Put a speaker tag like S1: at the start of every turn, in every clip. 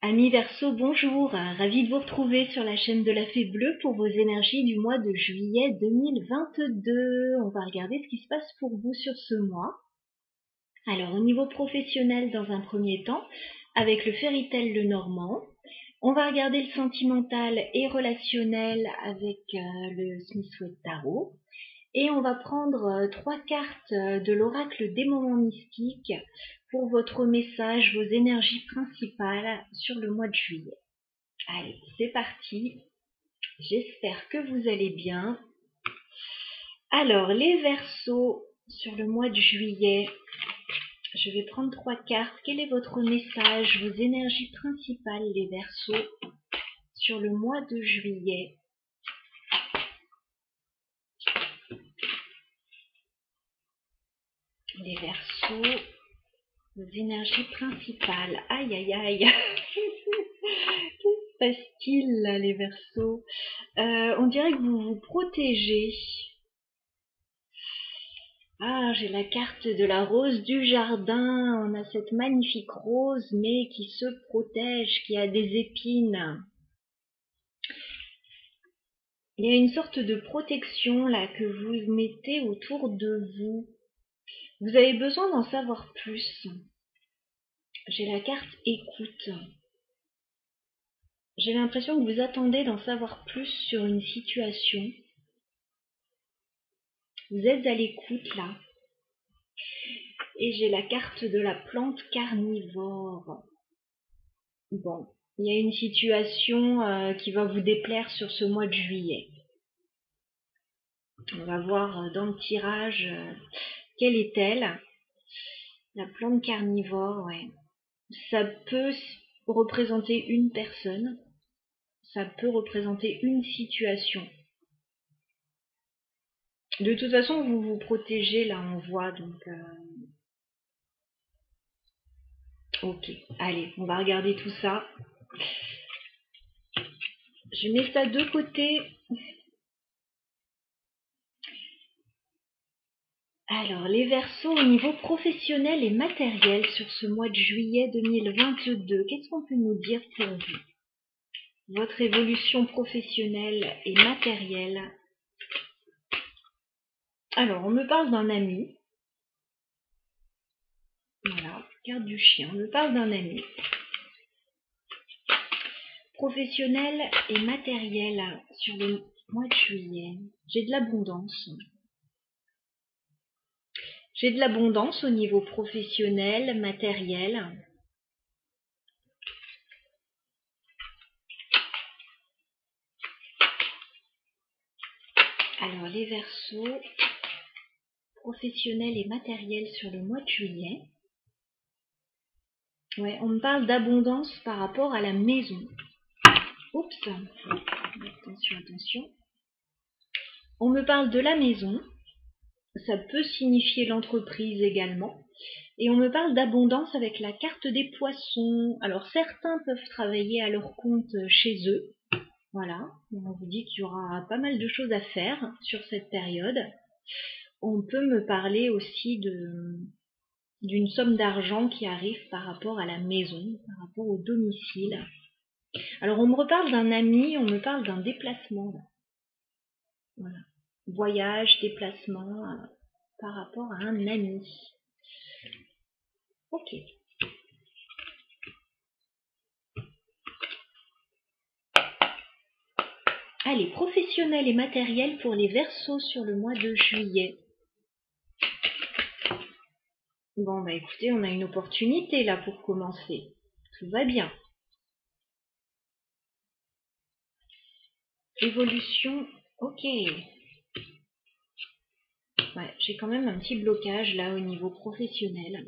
S1: Amis Verseau, bonjour, ravi de vous retrouver sur la chaîne de la Fée Bleue pour vos énergies du mois de juillet 2022. On va regarder ce qui se passe pour vous sur ce mois. Alors au niveau professionnel dans un premier temps, avec le Fairy Tail Lenormand, on va regarder le sentimental et relationnel avec le Smith-Waite Tarot. Et on va prendre 3 cartes de l'oracle des moments mystiques pour votre message, vos énergies principales sur le mois de juillet. Allez, c'est parti. J'espère que vous allez bien. Alors, les Verseaux sur le mois de juillet, je vais prendre 3 cartes. Quel est votre message, vos énergies principales, les Verseaux, sur le mois de juillet? Les Verseaux, vos énergies principales. Aïe, aïe, aïe. Que se passe-t-il là, les Verseaux? On dirait que vous vous protégez. Ah, j'ai la carte de la rose du jardin. On a cette magnifique rose, mais qui se protège, qui a des épines. Il y a une sorte de protection là que vous mettez autour de vous. Vous avez besoin d'en savoir plus. J'ai la carte écoute. J'ai l'impression que vous attendez d'en savoir plus sur une situation. Vous êtes à l'écoute là. Et j'ai la carte de la plante carnivore. Bon, il y a une situation qui va vous déplaire sur ce mois de juillet. On va voir dans le tirage quelle est-elle. La plante carnivore, ouais. Ça peut représenter une personne. Ça peut représenter une situation. De toute façon, vous vous protégez, là, on voit, donc... Ok, allez, on va regarder tout ça. Je mets ça de côté. Alors, les Verseaux au niveau professionnel et matériel sur ce mois de juillet 2022, qu'est-ce qu'on peut nous dire pour vous? Votre évolution professionnelle et matérielle. Alors, on me parle d'un ami. Voilà, carte du chien. On me parle d'un ami. Professionnel et matériel sur le mois de juillet. J'ai de l'abondance. J'ai de l'abondance au niveau professionnel, matériel. Alors, les Verseaux, professionnel et matériel sur le mois de juillet. Ouais, on me parle d'abondance par rapport à la maison. Oups, attention, attention. On me parle de la maison. Ça peut signifier l'entreprise également. Et on me parle d'abondance avec la carte des poissons. Alors certains peuvent travailler à leur compte chez eux. Voilà, on vous dit qu'il y aura pas mal de choses à faire sur cette période. On peut me parler aussi d'une somme d'argent qui arrive par rapport à la maison, par rapport au domicile. Alors on me reparle d'un ami, on me parle d'un déplacement. Voilà. Voyage, déplacement, par rapport à un ami. Ok. Allez, professionnel et matériel pour les Verseaux sur le mois de juillet. Bon, bah écoutez, on a une opportunité là pour commencer. Tout va bien. Évolution, ok. Ouais, j'ai quand même un petit blocage là au niveau professionnel.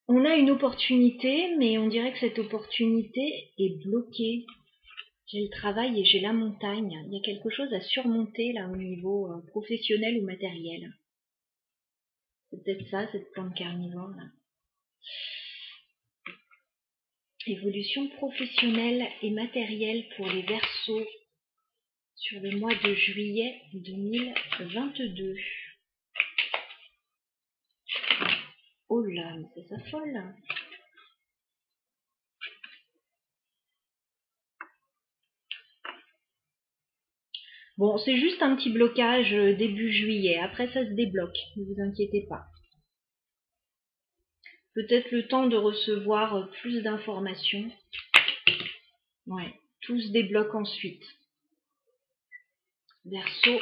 S1: On a une opportunité, mais on dirait que cette opportunité est bloquée. J'ai le travail et j'ai la montagne. Il y a quelque chose à surmonter là au niveau professionnel ou matériel. C'est peut-être ça, cette plante carnivore là. Évolution professionnelle et matérielle pour les Verseaux sur le mois de juillet 2022. Oh là, mais c'est ça folle. Bon, c'est juste un petit blocage début juillet. Après, ça se débloque. Ne vous inquiétez pas. Peut-être le temps de recevoir plus d'informations. Ouais, tout se débloque ensuite. Verseau,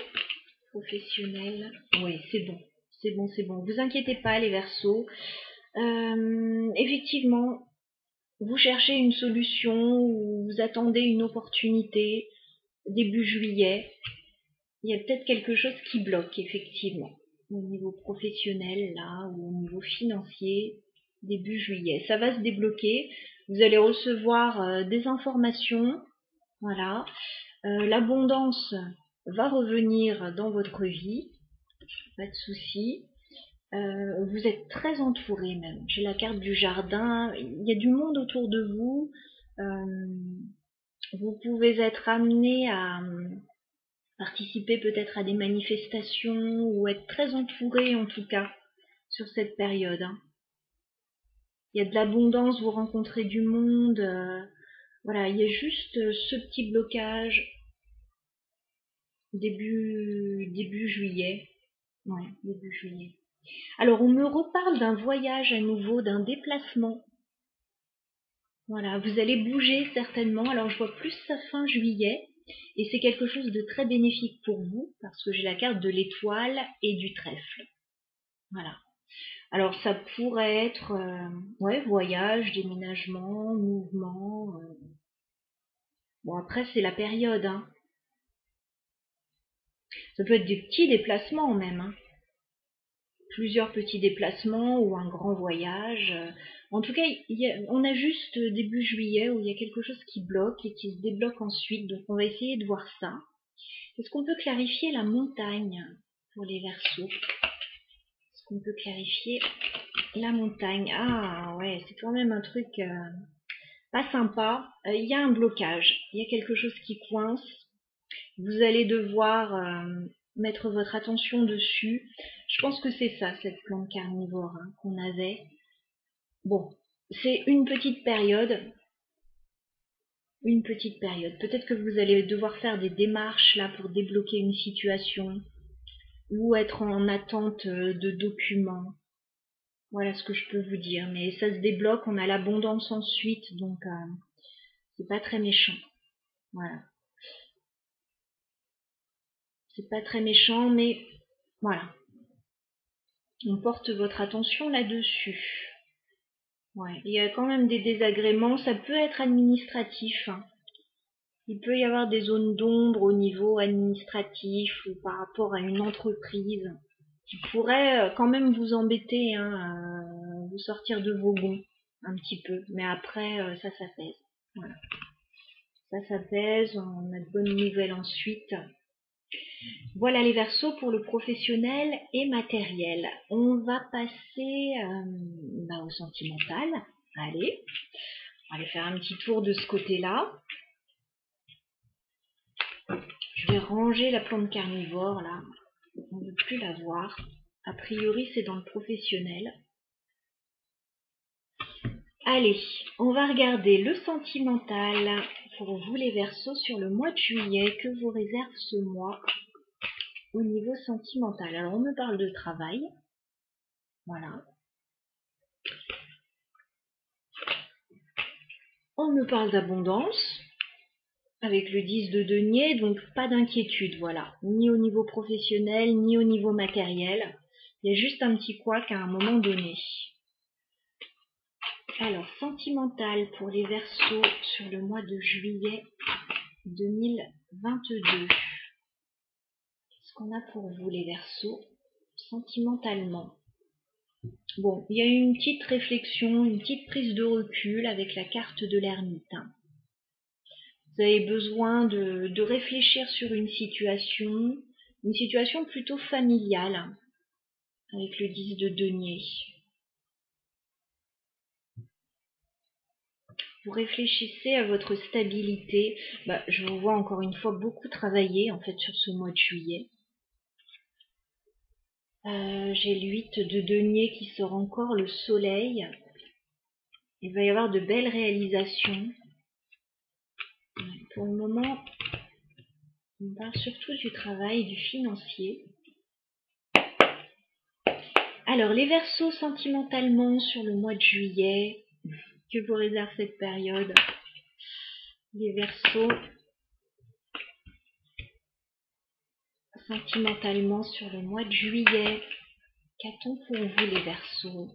S1: professionnel. Oui, c'est bon. C'est bon, c'est bon. Vous inquiétez pas, les Verseaux. Effectivement, vous cherchez une solution ou vous attendez une opportunité début juillet. Il y a peut-être quelque chose qui bloque, effectivement, au niveau professionnel, là, ou au niveau financier, début juillet. Ça va se débloquer. Vous allez recevoir des informations. Voilà. L'abondance va revenir dans votre vie. Pas de souci. Vous êtes très entouré même. J'ai la carte du jardin. Il y a du monde autour de vous. Vous pouvez être amené à participer peut-être à des manifestations ou être très entouré en tout cas sur cette période. Il y a de l'abondance, vous rencontrez du monde. Voilà, il y a juste ce petit blocage début juillet. Ouais, début juillet. Alors, on me reparle d'un voyage à nouveau, d'un déplacement. Voilà, vous allez bouger certainement. Alors, je vois plus ça fin juillet. Et c'est quelque chose de très bénéfique pour vous, parce que j'ai la carte de l'étoile et du trèfle. Voilà. Alors, ça pourrait être ouais, voyage, déménagement, mouvement. Bon, après, c'est la période. Hein. Ça peut être des petits déplacements même. Hein. Plusieurs petits déplacements ou un grand voyage. En tout cas, on a juste début juillet où il y a quelque chose qui bloque et qui se débloque ensuite. Donc, on va essayer de voir ça. Est-ce qu'on peut clarifier la montagne pour les Verseaux? Est-ce qu'on peut clarifier la montagne? Ah ouais, c'est quand même un truc pas sympa. Il y a un blocage. Il y a quelque chose qui coince. Vous allez devoir mettre votre attention dessus. Je pense que c'est ça, cette plante carnivore hein, qu'on avait. Bon, c'est une petite période. Une petite période. Peut-être que vous allez devoir faire des démarches là pour débloquer une situation ou être en attente de documents. Voilà ce que je peux vous dire. Mais ça se débloque, on a l'abondance ensuite, donc c'est pas très méchant. Voilà. C'est pas très méchant, mais voilà. On porte votre attention là-dessus. Ouais. Il y a quand même des désagréments, ça peut être administratif. Hein. Il peut y avoir des zones d'ombre au niveau administratif ou par rapport à une entreprise qui pourrait quand même vous embêter, hein, vous sortir de vos gonds un petit peu. Mais après, ça s'apaise. Voilà. Ça s'apaise, on a de bonnes nouvelles ensuite. Voilà les Verseaux pour le professionnel et matériel. On va passer au sentimental. Allez, on va aller faire un petit tour de ce côté-là. Je vais ranger la plante carnivore là. On ne veut plus la voir. A priori, c'est dans le professionnel. Allez, on va regarder le sentimental pour vous les Verseaux sur le mois de juillet. Que vous réserve ce mois au niveau sentimental? Alors, on me parle de travail. Voilà. On me parle d'abondance. Avec le 10 de denier, donc pas d'inquiétude, voilà. Ni au niveau professionnel, ni au niveau matériel. Il y a juste un petit couac à un moment donné. Alors, sentimental pour les Verseaux sur le mois de juillet 2022. Qu'est-ce qu'on a pour vous les Verseaux sentimentalement? Bon, il y a une petite réflexion, une petite prise de recul avec la carte de l'ermite. Vous avez besoin de réfléchir sur une situation plutôt familiale avec le 10 de denier. Vous réfléchissez à votre stabilité. Je vous vois encore une fois beaucoup travailler en fait sur ce mois de juillet. J'ai le 8 de denier qui sort encore, le soleil. Il va y avoir de belles réalisations. Pour le moment, On parle surtout du travail, du financier. Alors, les Verseaux sentimentalement sur le mois de juillet, que vous réserve cette période? Les Verseaux sentimentalement sur le mois de juillet, qu'a-t-on pour vous les Verseaux?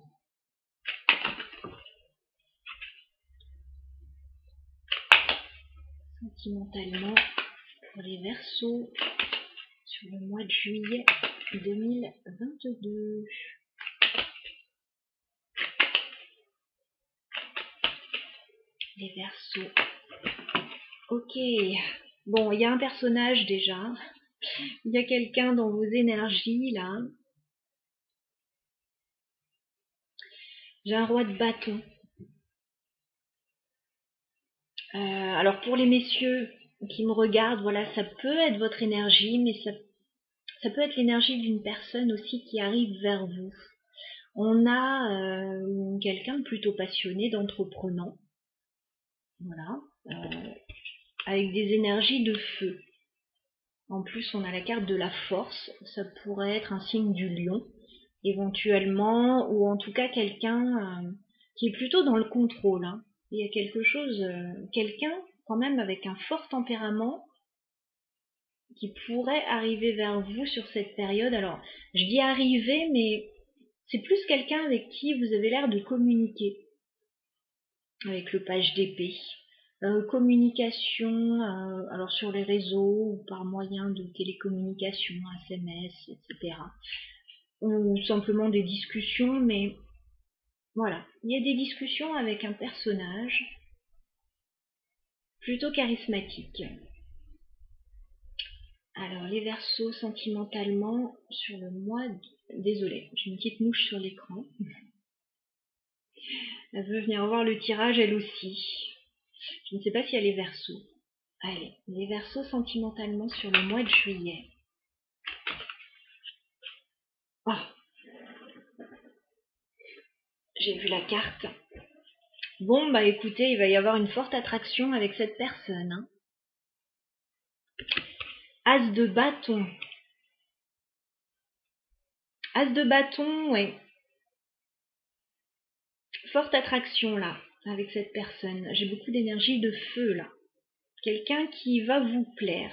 S1: Sentimentalement pour les Verseaux sur le mois de juillet 2022. Les Verseaux. Ok. Bon, il y a un personnage déjà. Il y a quelqu'un dans vos énergies là. J'ai un roi de bâton. Alors pour les messieurs qui me regardent, voilà, ça peut être votre énergie, mais ça peut être l'énergie d'une personne aussi qui arrive vers vous. On a quelqu'un de plutôt passionné, d'entreprenant, voilà, avec des énergies de feu. En plus, on a la carte de la force, ça pourrait être un signe du lion, éventuellement, ou en tout cas quelqu'un qui est plutôt dans le contrôle. Hein. Il y a quelque chose, quelqu'un quand même avec un fort tempérament qui pourrait arriver vers vous sur cette période. Alors, je dis arriver, mais c'est plus quelqu'un avec qui vous avez l'air de communiquer, avec le page d'épée. Communication, alors sur les réseaux ou par moyen de télécommunication, SMS, etc. Ou simplement des discussions, mais voilà. Il y a des discussions avec un personnage plutôt charismatique. Alors, les Verseaux sentimentalement sur le mois... Désolée, j'ai une petite mouche sur l'écran. Elle veut venir voir le tirage elle aussi. Je ne sais pas si elle est Verseaux. Allez, les Verseaux sentimentalement sur le mois de juillet. Oh, j'ai vu la carte. Bon, bah écoutez, il va y avoir une forte attraction avec cette personne. Hein. As de bâton. As de bâton, ouais. Forte attraction là, avec cette personne. J'ai beaucoup d'énergie de feu là. Quelqu'un qui va vous plaire.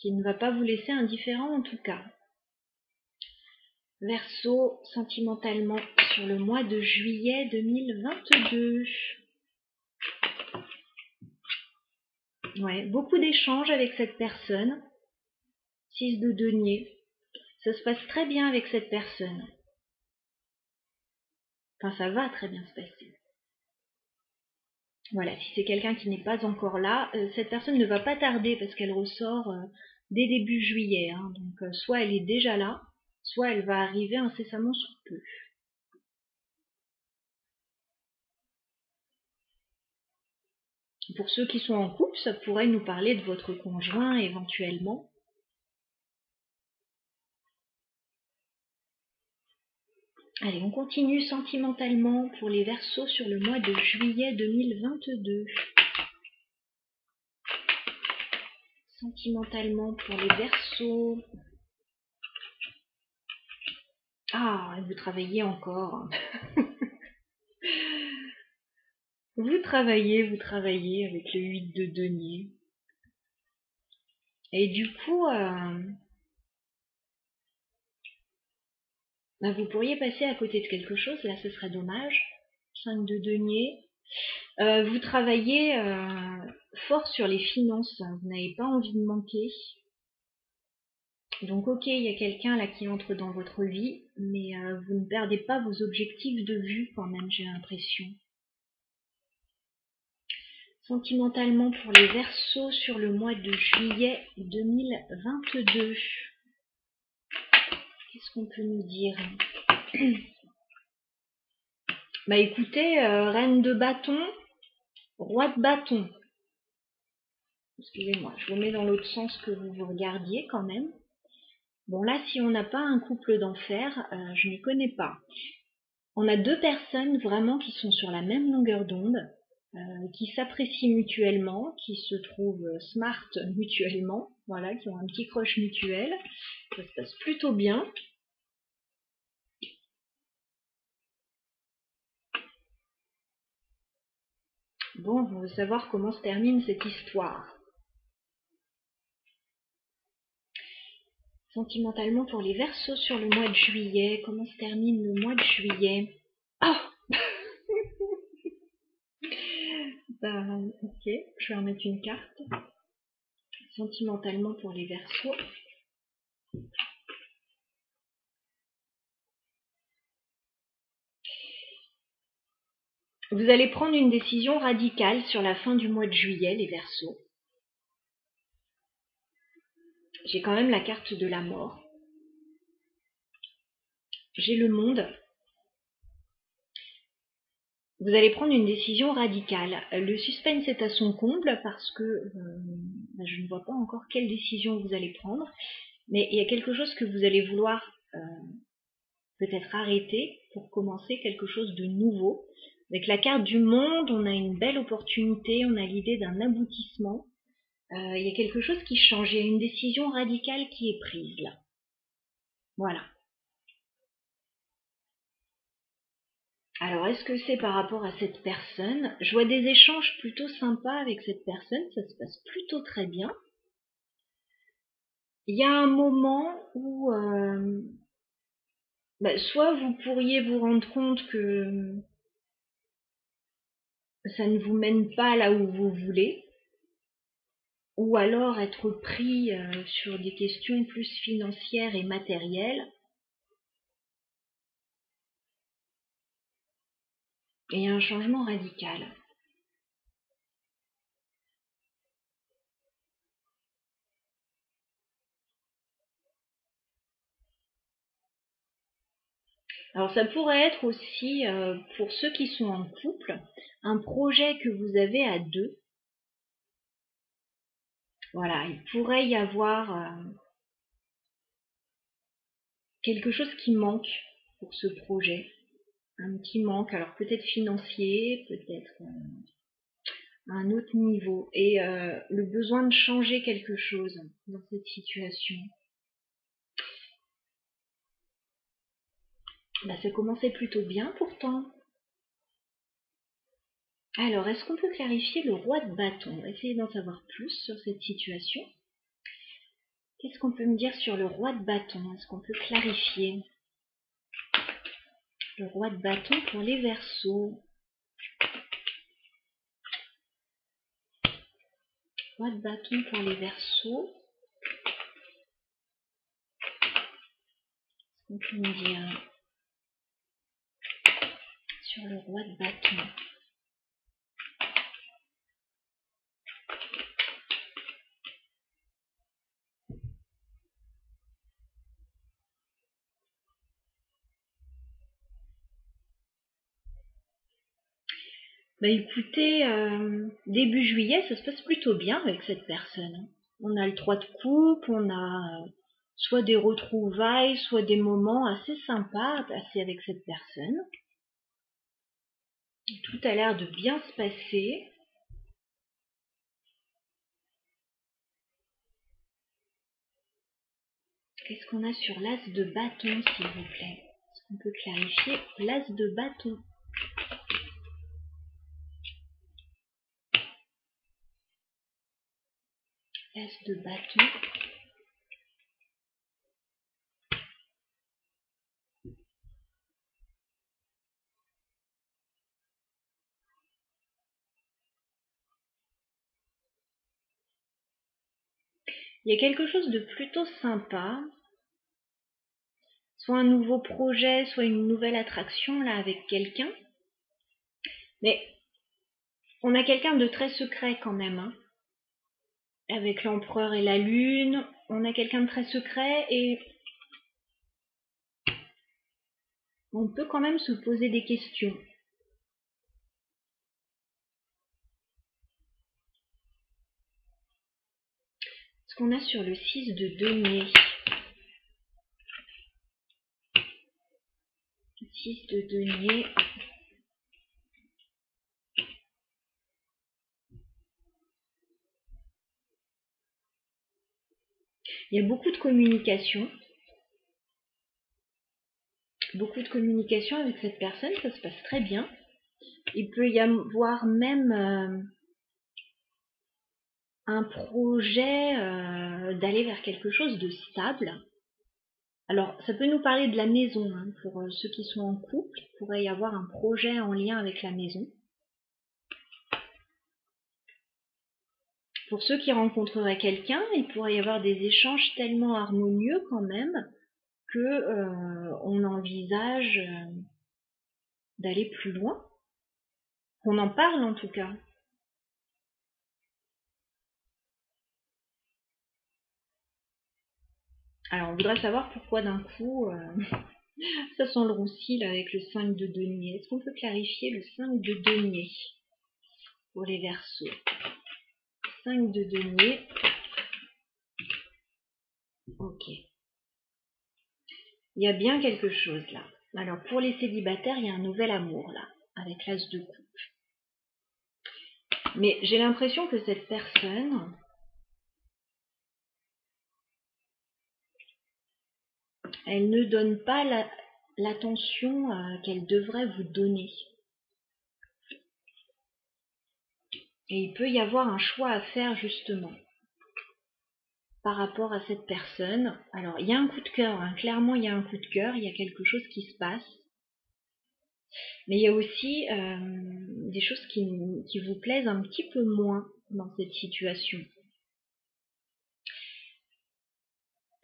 S1: Qui ne va pas vous laisser indifférent en tout cas. Verseau sentimentalement sur le mois de juillet 2022. Ouais, beaucoup d'échanges avec cette personne. 6 de denier. Ça se passe très bien avec cette personne. Enfin, ça va très bien se passer. Voilà, si c'est quelqu'un qui n'est pas encore là, cette personne ne va pas tarder parce qu'elle ressort dès début juillet. Hein, donc, soit elle est déjà là, soit elle va arriver incessamment sous peu. Pour ceux qui sont en couple, ça pourrait nous parler de votre conjoint éventuellement. Allez, on continue sentimentalement pour les Verseaux sur le mois de juillet 2022. Sentimentalement pour les Verseaux. Ah, vous travaillez encore. Vous travaillez avec le 8 de denier. Et du coup, vous pourriez passer à côté de quelque chose, là ce serait dommage. 5 de denier. Vous travaillez fort sur les finances, vous n'avez pas envie de manquer. Donc ok, il y a quelqu'un là qui entre dans votre vie, mais vous ne perdez pas vos objectifs de vue quand même, j'ai l'impression. Sentimentalement pour les Verseaux sur le mois de juillet 2022. Qu'est-ce qu'on peut nous dire? Bah écoutez, reine de bâton, roi de bâton. Excusez-moi, je vous mets dans l'autre sens que vous vous regardiez quand même. Bon là, si on n'a pas un couple d'enfer, je ne connais pas. On a deux personnes vraiment qui sont sur la même longueur d'onde, qui s'apprécient mutuellement, qui se trouvent smart mutuellement. voilà, qui ont un petit crush mutuel. Ça se passe plutôt bien. Bon, on veut savoir comment se termine cette histoire. Sentimentalement pour les Verseaux sur le mois de juillet, comment se termine le mois de juillet? Oh bah, ok, je vais en mettre une carte. Sentimentalement pour les Verseaux. Vous allez prendre une décision radicale sur la fin du mois de juillet, les Verseaux. J'ai quand même la carte de la mort. J'ai le monde. Vous allez prendre une décision radicale. Le suspense est à son comble parce que je ne vois pas encore quelle décision vous allez prendre. Mais il y a quelque chose que vous allez vouloir peut-être arrêter pour commencer quelque chose de nouveau. Avec la carte du monde, on a une belle opportunité, on a l'idée d'un aboutissement. Il y a quelque chose qui change, il y a une décision radicale qui est prise là. Voilà. Alors, est-ce que c'est par rapport à cette personne? Je vois des échanges plutôt sympas avec cette personne, ça se passe plutôt très bien. Il y a un moment où soit vous pourriez vous rendre compte que ça ne vous mène pas là où vous voulez, ou alors être pris sur des questions plus financières et matérielles. Et il y a un changement radical. Alors ça pourrait être aussi, pour ceux qui sont en couple, un projet que vous avez à deux. Voilà, il pourrait y avoir quelque chose qui manque pour ce projet. Un petit manque, alors peut-être financier, peut-être à un autre niveau. Et le besoin de changer quelque chose dans cette situation. Ça commençait plutôt bien pourtant. Alors, est-ce qu'on peut clarifier le roi de bâton? On va essayer d'en savoir plus sur cette situation. Qu'est-ce qu'on peut me dire sur le roi de bâton? Est-ce qu'on peut clarifier le roi de bâton pour les Verseaux? Roi de bâton pour les Verseaux. Qu'est-ce qu'on peut me dire sur le roi de bâton? Écoutez, début juillet, ça se passe plutôt bien avec cette personne. On a le 3 de coupe, on a soit des retrouvailles, soit des moments assez sympas à passer avec cette personne. Tout a l'air de bien se passer. Qu'est-ce qu'on a sur l'as de bâton, s'il vous plaît? Est-ce qu'on peut clarifier l'as de bâton? L'as de bâton. Il y a quelque chose de plutôt sympa. Soit un nouveau projet, soit une nouvelle attraction là avec quelqu'un. Mais on a quelqu'un de très secret quand même. Hein. Avec l'empereur et la lune, on a quelqu'un de très secret et on peut quand même se poser des questions. Ce qu'on a sur le 6 de denier. 6 de denier. Il y a beaucoup de communication. Avec cette personne, ça se passe très bien. Il peut y avoir même un projet d'aller vers quelque chose de stable. Alors, ça peut nous parler de la maison, hein, pour ceux qui sont en couple, il pourrait y avoir un projet en lien avec la maison. Pour ceux qui rencontreraient quelqu'un, il pourrait y avoir des échanges tellement harmonieux quand même que on envisage d'aller plus loin. Qu'on en parle en tout cas. Alors, on voudrait savoir pourquoi d'un coup, ça sent le roussi là, avec le 5 de denier. Est-ce qu'on peut clarifier le 5 de denier pour les Verseaux? 5 de denier. Ok. Il y a bien quelque chose là. Alors, pour les célibataires, il y a un nouvel amour là, avec l'as de coupe. Mais j'ai l'impression que cette personne, elle ne donne pas l'attention qu'elle devrait vous donner. Et il peut y avoir un choix à faire justement par rapport à cette personne. Alors, il y a un coup de cœur, hein. Clairement, il y a un coup de cœur, il y a quelque chose qui se passe. Mais il y a aussi des choses qui vous plaisent un petit peu moins dans cette situation.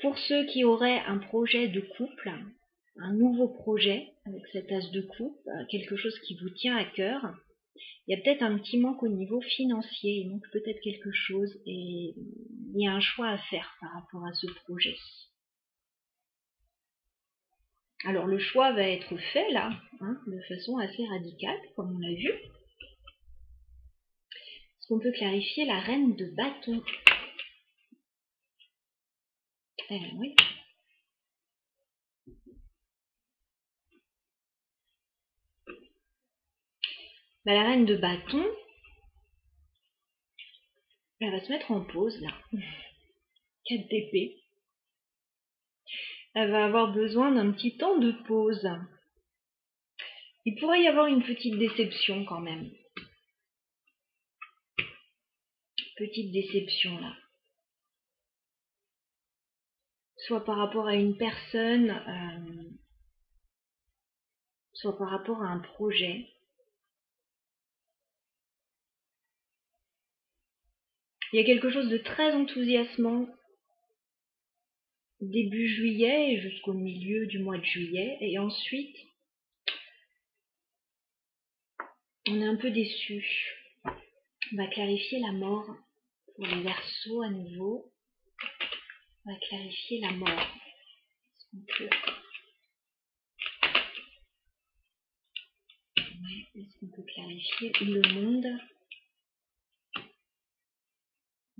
S1: Pour ceux qui auraient un projet de couple, un nouveau projet avec cet as de coupe, quelque chose qui vous tient à cœur, il y a peut-être un petit manque au niveau financier, il manque peut-être quelque chose et il y a un choix à faire par rapport à ce projet. Alors le choix va être fait là, hein, de façon assez radicale, comme on l'a vu. Est-ce qu'on peut clarifier la reine de bâton? Oui. La reine de bâton, elle va se mettre en pause là. 4 d'épée. Elle va avoir besoin d'un petit temps de pause. Il pourrait y avoir une petite déception quand même. Petite déception là. Soit par rapport à une personne, soit par rapport à un projet. Il y a quelque chose de très enthousiasmant début juillet et jusqu'au milieu du mois de juillet. Et ensuite, on est un peu déçu. On va clarifier la mort pour les Verseaux à nouveau. On va clarifier la mort. Est-ce qu'on peut clarifier le monde?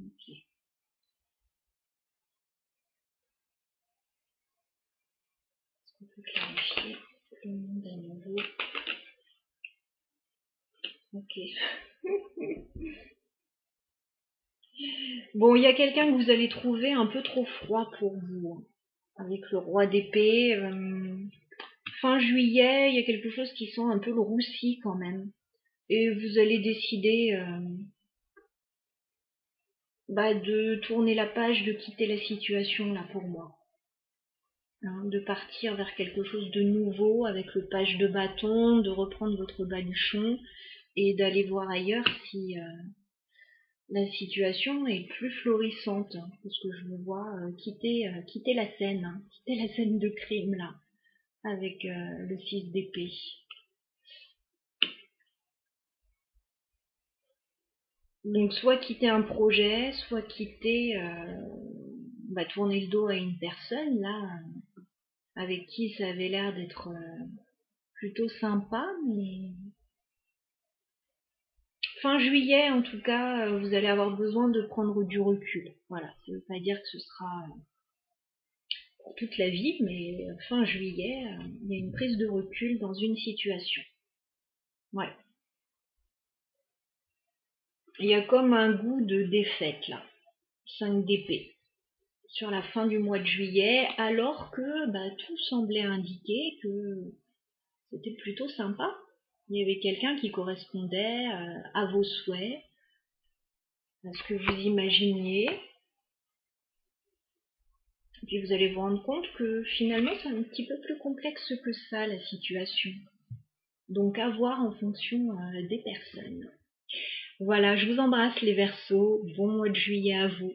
S1: Ok. Est-ce qu'on peut clarifier le monde à nouveau? Ok. Bon, il y a quelqu'un que vous allez trouver un peu trop froid pour vous, avec le roi d'épée. Fin juillet, il y a quelque chose qui sent un peu le roussi quand même. Et vous allez décider de tourner la page, de quitter la situation là pour moi. Hein, de partir vers quelque chose de nouveau avec le page de bâton, de reprendre votre baluchon et d'aller voir ailleurs si la situation est plus florissante, parce que je me vois quitter la scène, hein, quitter la scène de crime là, avec le 6 d'épée. Donc soit quitter un projet, soit quitter, tourner le dos à une personne là, avec qui ça avait l'air d'être plutôt sympa, mais fin juillet, en tout cas, vous allez avoir besoin de prendre du recul. Voilà, ça ne veut pas dire que ce sera pour toute la vie, mais fin juillet, il y a une prise de recul dans une situation. Ouais. Il y a comme un goût de défaite, là. 5 d'épée. sur la fin du mois de juillet, alors que tout semblait indiquer que c'était plutôt sympa. Il y avait quelqu'un qui correspondait à vos souhaits, à ce que vous imaginiez. Et puis vous allez vous rendre compte que finalement c'est un petit peu plus complexe que ça, la situation. Donc à voir en fonction des personnes. Voilà, je vous embrasse les Verseaux, bon mois de juillet à vous.